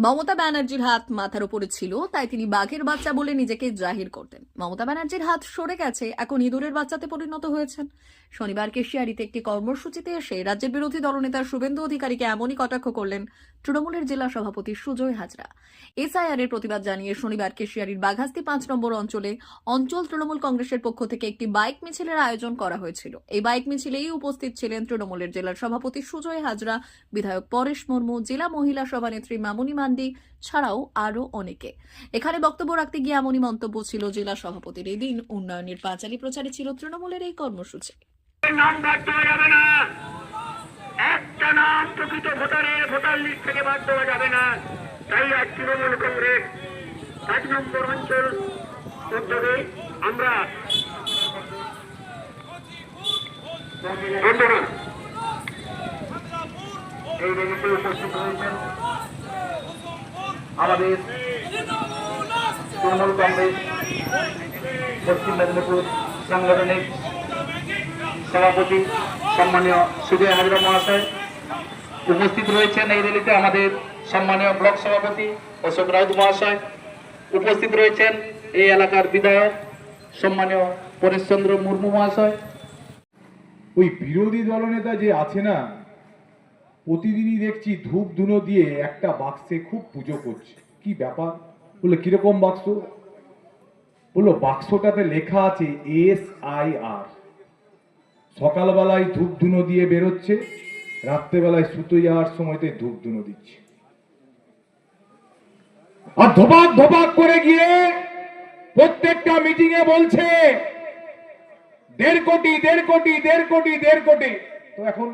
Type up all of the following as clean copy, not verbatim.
মমতা ব্যানার্জির হাত মাথার উপরে ছিল, তাই তিনি বাঘের বাচ্চা বলে নিজেকে জাহির করতেন। মমতা ব্যানার্জির হাত সরে গেছে, এখন ইঁদুরের বাচ্চাতে পরিণত হয়েছেন। শনিবার কেশিয়ারিতে একটি কর্মসূচিতে এসে রাজ্যের বিরোধী দলনেতা শুভেন্দু অধিকারীকে এমনই কটাক্ষ করলেন তৃণমূলের জেলা সভাপতি সুজয় হাজরা। এসআইআর এর প্রতিবাদ জানিয়ে শনিবার কেশিয়ারির বাঘাস্তি ৫ নম্বর অঞ্চল তৃণমূল কংগ্রেসের পক্ষ থেকে একটি বাইক মিছিলের আয়োজন করা হয়েছিল। এই বাইক মিছিলেই উপস্থিত ছিলেন তৃণমূলের জেলার সভাপতি সুজয় হাজরা, বিধায়ক পরেশ মুর্মু, জেলা মহিলা সভানেত্রী মামুনি মান্ডি ছাড়াও আরো অনেকে। এখানে বক্তব্য রাখতে গিয়ে এমনই মন্তব্য ছিল জেলা সভাপতির। এই দিন উন্নয়নের পাঁচালী প্রচারে ছিল তৃণমূলের এই কর্মসূচি। নাম বাদ দেওয়া যাবে না, একটা নাম প্রকৃত ভোটারের ভোটার লিস্ট থেকে বাদ দেওয়া যাবে না। তাই আজ তৃণমূল কংগ্রেস ৫ নম্বর অঞ্চল উদ্যোগে আমরা এই রেলিতে উপস্থিত হয়েছেন আমাদের তৃণমূল কংগ্রেস পশ্চিম মেদিনীপুর সাংগঠনিক সভাপতি সম্মানীয় সুজয় হাজরা মহাশয়। উপস্থিত রয়েছেন এই র্যালিতে আমাদের সম্মানীয় ব্লক সভাপতি অশোক রাউত মহাশয়। উপস্থিত রয়েছেন এই এলাকার বিধায়ক সম্মানীয় পরেশচন্দ্র মুর্মু মহাশয়। ওই বিরোধী দলনেতা যে আছে না, প্রতিদিনই দেখছি ধূপ ধুনো দিয়ে একটা বাক্সে খুব পুজো করছে। কি ব্যাপার? বললো কিরকম বাক্স? বললো বাক্সটাতে লেখা আছে SIR। সকালবেলায় ধূপ ধুনো দিয়ে বেরোচ্ছে, রাত্রেবেলায় শুতে যাওয়ার সময়তে ধূপ ধুনো দিচ্ছে, আর ধোপাক ধোপাক করে গিয়ে প্রত্যেকটা মিটিং এ বলছে ১.৫ কোটি ১.৫ কোটি ১.৫ কোটি ১.৫ কোটি। তো এখন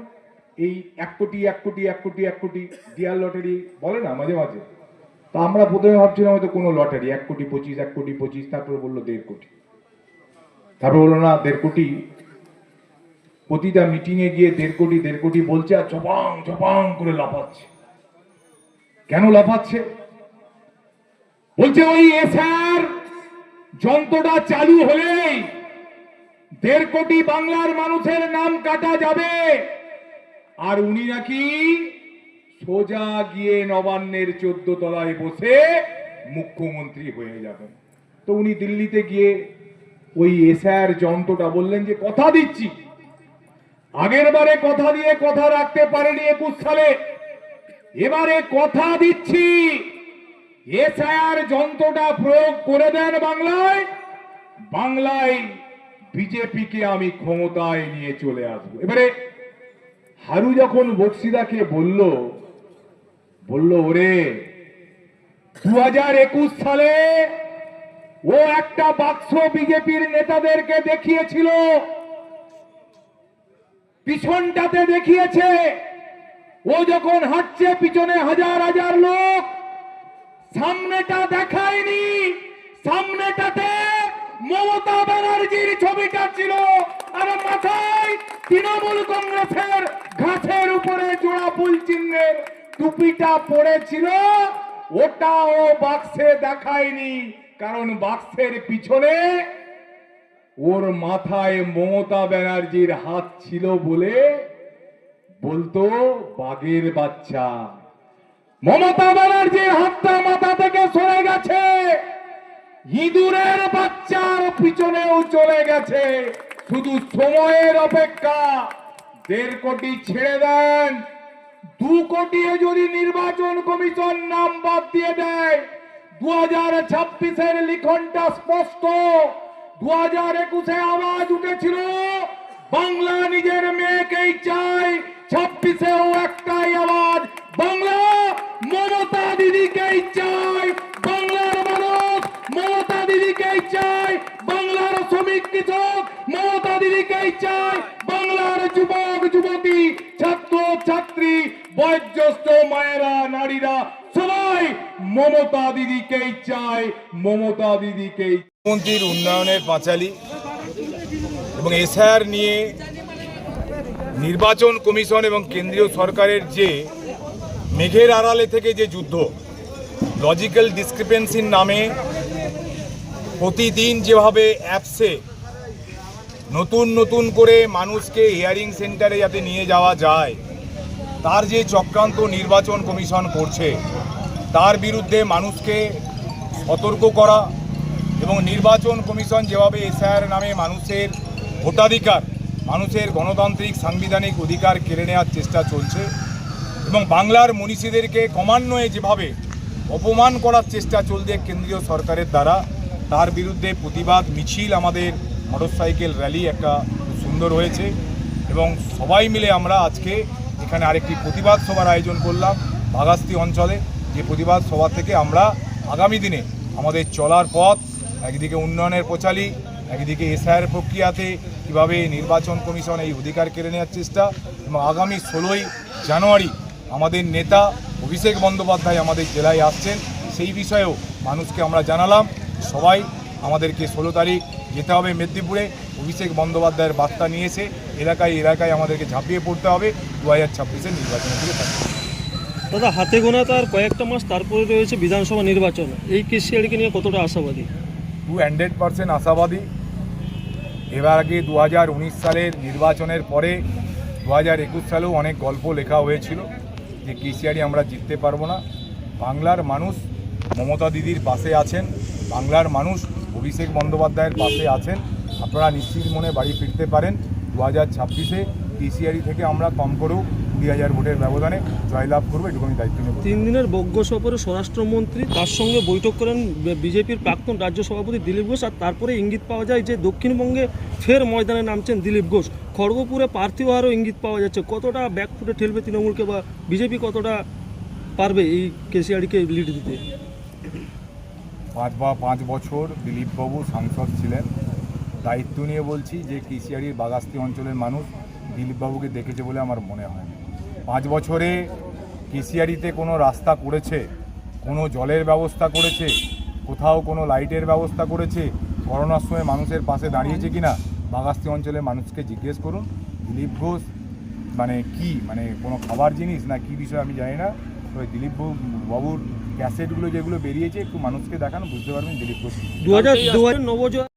এই ১ কোটি ১ কোটি ১ কোটি ১ কোটি ডিয়ার লটারি বলে না মাঝে মাঝে, তো আমরা প্রথমে ভাবছিলাম হয়তো কোনো লটারি ১ কোটি ২৫ ১ কোটি ২৫, তারপরে বললো ১.৫ কোটি, তারপরে বললো না ১.৫ কোটি। প্রতিটা মিটিং এ গিয়ে ১.৫ কোটি ১.৫ কোটি বলছে, আর ঝপাং ঝপাং করে লাফাচ্ছে। কেন লাফাচ্ছে? বলছে ওই এসআর যন্ত্রটা চালু হলেই ১.৫ কোটি বাংলার মানুষের নাম কাটা যাবে, আর উনি নাকি সোজা গিয়ে নবান্নের ১৪ তলায় বসে মুখ্যমন্ত্রী হয়ে যাবেন। তো উনি দিল্লিতে গিয়ে ওই এসআর যন্ত্রটা বললেন যে কথা দিচ্ছি, আগের বারে কথা দিয়ে কথা রাখতে পারেনি ২১ সালে, এবারে কথা দিচ্ছি এসআর যন্ত্রটা প্রয়োগ করে দেন বাংলায়, বাংলায় বিজেপিকে আমি ক্ষমতায় নিয়ে চলে আসবো। এবারে হারু যখন বক্সিদাকে বলল ওরে ২০২১ সালে ও একটা বাক্স বিজেপির নেতাদেরকে দেখিয়েছিল, পিছনটাতে দেখিয়েছে, ও যখন হাঁটছে পিছনে হাজার হাজার লোক, সামনেটা দেখায়নি, সামনেটাতে মমতা ব্যানার্জির ছবিটা ছিল, আর মাথায় তৃণমূল কংগ্রেসের ঘাসের উপরে জোড়া ফুল চিহ্নের টুপিটা পড়েছিল, ওটা ও বাক্সে দেখায়নি, কারণ বাক্সের পিছনে ওর মাথায় মমতা ব্যানার্জির হাত ছিল বলে বলতো বাঘের বাচ্চা। মমতা ব্যানার্জির হাতটা মাথা থেকে সরে গেছে, ইঁদুরের বাচ্চার পিছনেও চলে গেছে, শুধু সময়ের অপেক্ষা। ১.৫ কোটি ছেড়ে দেন, ২ কোটি যদি নির্বাচন কমিশন নাম বাদ দিয়ে দেয়, ২০২৬-এর লিখনটা স্পষ্ট। ২০২১-এ আওয়াজ উঠেছিল বাংলা নিজের মেয়েকেই চাই, ২৬-এও একটাই আওয়াজ, বাংলা মমতা দিদিকেই চাই, বাংলার মানুষ মমতা দিদিকেই চাই, বাংলার শ্রমিক কৃষক মমতা দিদিকেই চাই, বাংলার যুবক যুবতী ছাত্র ছাত্রী বয়োজ্যেষ্ঠ মায়েরা নারীরা সবাই মমতা দিদিকেই চাই, মমতা দিদিকেই। মুখ্যমন্ত্রীর উন্নয়নের পাঁচালী এবং এসআইআর নিয়ে নির্বাচন কমিশন এবং কেন্দ্রীয় সরকারের যে মেঘের আড়ালে থেকে যে যুদ্ধ, লজিক্যাল ডিসক্রিপেন্সির নামে প্রতিদিন যেভাবে অ্যাপসে নতুন নতুন করে মানুষকে হিয়ারিং সেন্টারে যাতে নিয়ে যাওয়া যায়, তার যে চক্রান্ত নির্বাচন কমিশন করছে, তার বিরুদ্ধে মানুষকে সতর্ক করা এবং নির্বাচন কমিশন যেভাবে এসআইআর নামে মানুষের ভোটাধিকার, মানুষের গণতান্ত্রিক সাংবিধানিক অধিকার কেড়ে নেওয়ার চেষ্টা চলছে এবং বাংলার মনীষীদেরকে ক্রমান্বয়ে যেভাবে অপমান করার চেষ্টা চলছে কেন্দ্রীয় সরকারের দ্বারা, তার বিরুদ্ধে প্রতিবাদ মিছিল, আমাদের মোটরসাইকেল র্যালি একটা সুন্দর হয়েছে এবং সবাই মিলে আমরা আজকে এখানে আরেকটি প্রতিবাদ সভার আয়োজন করলাম বাগাস্তি অঞ্চলে। যে প্রতিবাদ সভা থেকে আমরা আগামী দিনে আমাদের চলার পথ, একদিকে উন্নয়নের পচালি, একদিকে এসআইআর প্রক্রিয়াতে কীভাবে নির্বাচন কমিশন এই অধিকার কেড়ে নেওয়ার চেষ্টা, এবং আগামী 16ই জানুয়ারি আমাদের নেতা অভিষেক বন্দ্যোপাধ্যায় আমাদের জেলায় আসছেন, সেই বিষয়েও মানুষকে আমরা জানালাম। সবাই আমাদেরকে 16 তারিখ যেতে হবে মেদিনীপুরে, অভিষেক বন্দ্যোপাধ্যায়ের বার্তা নিয়েছে এলাকায় আমাদেরকে ঝাঁপিয়ে পড়তে হবে 2026-এর নির্বাচনের দিকে থাকবে। দাদা, হাতে গোনা তার কয়েকটা মাস তারপরে রয়েছে বিধানসভা নির্বাচন, এই কেসিআরকে নিয়ে কতটা আশাবাদী? 200% আশাবাদী। এবার আগে 2019 সালের নির্বাচনের পরে 2021 সালেও অনেক গল্প লেখা হয়েছিল যে কেসিআরই আমরা জিততে পারবো না। বাংলার মানুষ মমতা দিদির পাশে আছেন, বাংলার মানুষ অভিষেক বন্দ্যোপাধ্যায়ের পাশে আছেন। আপনারা নিশ্চিত মনে বাড়ি ফিরতে পারেন। 2026-এ কেসিআরই থেকে আমরা কম করেও 20,000 ভোটের ব্যবধানে জয়লাভ করবো, এটুকুনি দায়িত্ব নেব। 3 দিনের বঙ্গ সফরে স্বরাষ্ট্রমন্ত্রী, তার সঙ্গে বৈঠক করেন বিজেপির প্রাক্তন রাজ্য সভাপতি দিলীপ ঘোষ, আর তারপরে ইঙ্গিত পাওয়া যায় যে দক্ষিণবঙ্গে ফের ময়দানে নামছেন দিলীপ ঘোষ। খড়গপুরে প্রার্থী হওয়ারও ইঙ্গিত পাওয়া যাচ্ছে। কতটা ব্যাকফুটে ঠেলবে তৃণমূলকে, বা বিজেপি কতটা পারবে এই কেসিআরকে লিড দিতে? 5 বছর দিলীপবাবু সাংসদ ছিলেন। দায়িত্ব নিয়ে বলছি যে কেসিআরির বাগাস্তি অঞ্চলের মানুষ দিলীপবাবুকে দেখেছে বলে আমার মনে হয়। 5 বছরে কেসিআরিতে কোনো রাস্তা করেছে, কোনো জলের ব্যবস্থা করেছে, কোথাও কোনো লাইটের ব্যবস্থা করেছে, করোনার সময় মানুষের পাশে দাঁড়িয়েছে কিনা বাগাস্তি অঞ্চলের মানুষকে জিজ্ঞেস করুন। দিলীপ ঘোষ মানে কি, মানে কোনো খাবার জিনিস না কি বিষয় আমি জানি না। ওই দিলীপ বাবুর ক্যাসেটগুলো যেগুলো বেরিয়েছে একটু মানুষকে দেখানো, বুঝতে পারবেন দিলীপ ঘোষ। 2000 নবজোয়ার